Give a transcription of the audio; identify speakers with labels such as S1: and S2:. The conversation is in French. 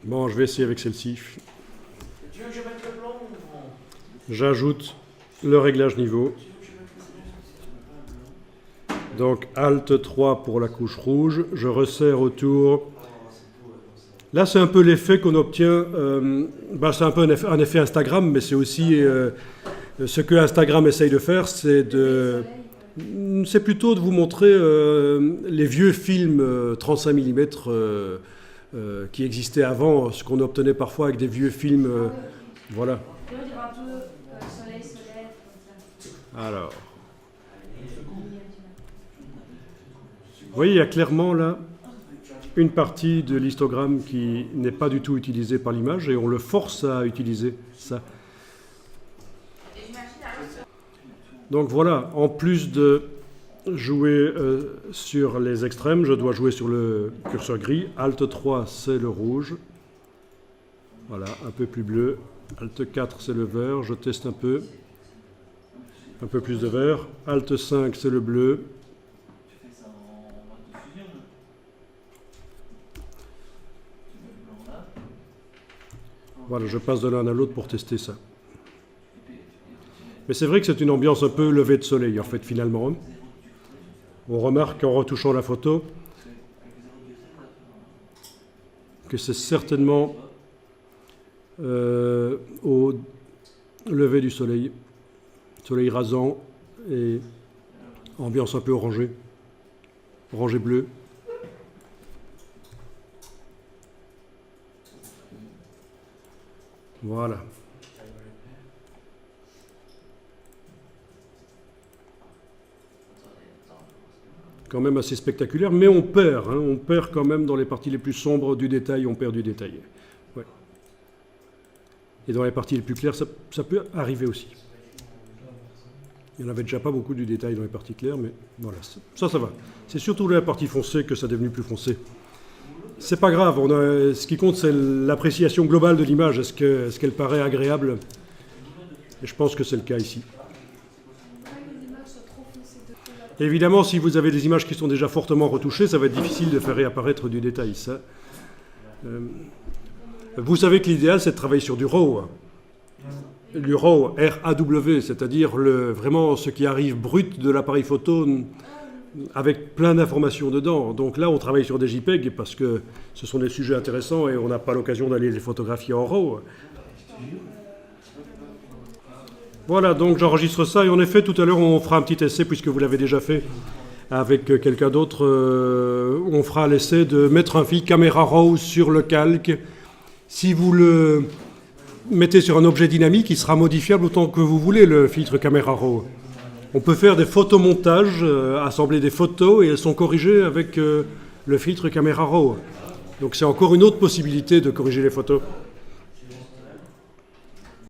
S1: Bon, je vais essayer avec celle-ci.
S2: Tu veux que je mette le plan ou...
S1: J'ajoute le réglage niveau. Donc Alt 3 pour la couche rouge. Je resserre autour. Là, c'est un peu l'effet qu'on obtient. C'est un peu un effet Instagram, mais c'est aussi ce que Instagram essaye de faire, c'est plutôt de vous montrer les vieux films 35 mm qui existaient avant, ce qu'on obtenait parfois avec des vieux films. Voilà. Alors, vous voyez, il y a clairement là une partie de l'histogramme qui n'est pas du tout utilisée par l'image et on le force à utiliser ça. Donc voilà, en plus de jouer sur les extrêmes, je dois jouer sur le curseur gris. Alt 3, c'est le rouge. Voilà, un peu plus bleu. Alt 4, c'est le vert. Je teste un peu. Un peu plus de vert. Alt 5, c'est le bleu. Voilà, je passe de l'un à l'autre pour tester ça. Mais c'est vrai que c'est une ambiance un peu levée de soleil, en fait, finalement. On remarque en retouchant la photo que c'est certainement au lever du soleil. Soleil rasant et ambiance un peu orangée. Orangé bleu. Voilà. Quand même assez spectaculaire, mais on perd quand même dans les parties les plus sombres du détail, on perd du détail. Ouais. Et dans les parties les plus claires, ça peut arriver aussi. Il n'y en avait déjà pas beaucoup du détail dans les parties claires, mais voilà, ça va. C'est surtout la partie foncée que ça est devenu plus foncé. C'est pas grave, ce qui compte c'est l'appréciation globale de l'image, est-ce qu'elle paraît agréable? Et je pense que c'est le cas ici. Évidemment, si vous avez des images qui sont déjà fortement retouchées, ça va être difficile de faire réapparaître du détail. Ça. Vous savez que l'idéal, c'est de travailler sur du RAW. Du RAW, R-A-W, c'est-à-dire vraiment ce qui arrive brut de l'appareil photo avec plein d'informations dedans. Donc là, on travaille sur des JPEG parce que ce sont des sujets intéressants et on n'a pas l'occasion d'aller les photographier en RAW. Voilà, donc j'enregistre ça et en effet, tout à l'heure, on fera un petit essai puisque vous l'avez déjà fait avec quelqu'un d'autre. On fera l'essai de mettre un fil caméra RAW sur le calque. Si vous le mettez sur un objet dynamique, il sera modifiable autant que vous voulez, le filtre caméra RAW. On peut faire des photomontages, assembler des photos et elles sont corrigées avec le filtre caméra RAW. Donc c'est encore une autre possibilité de corriger les photos.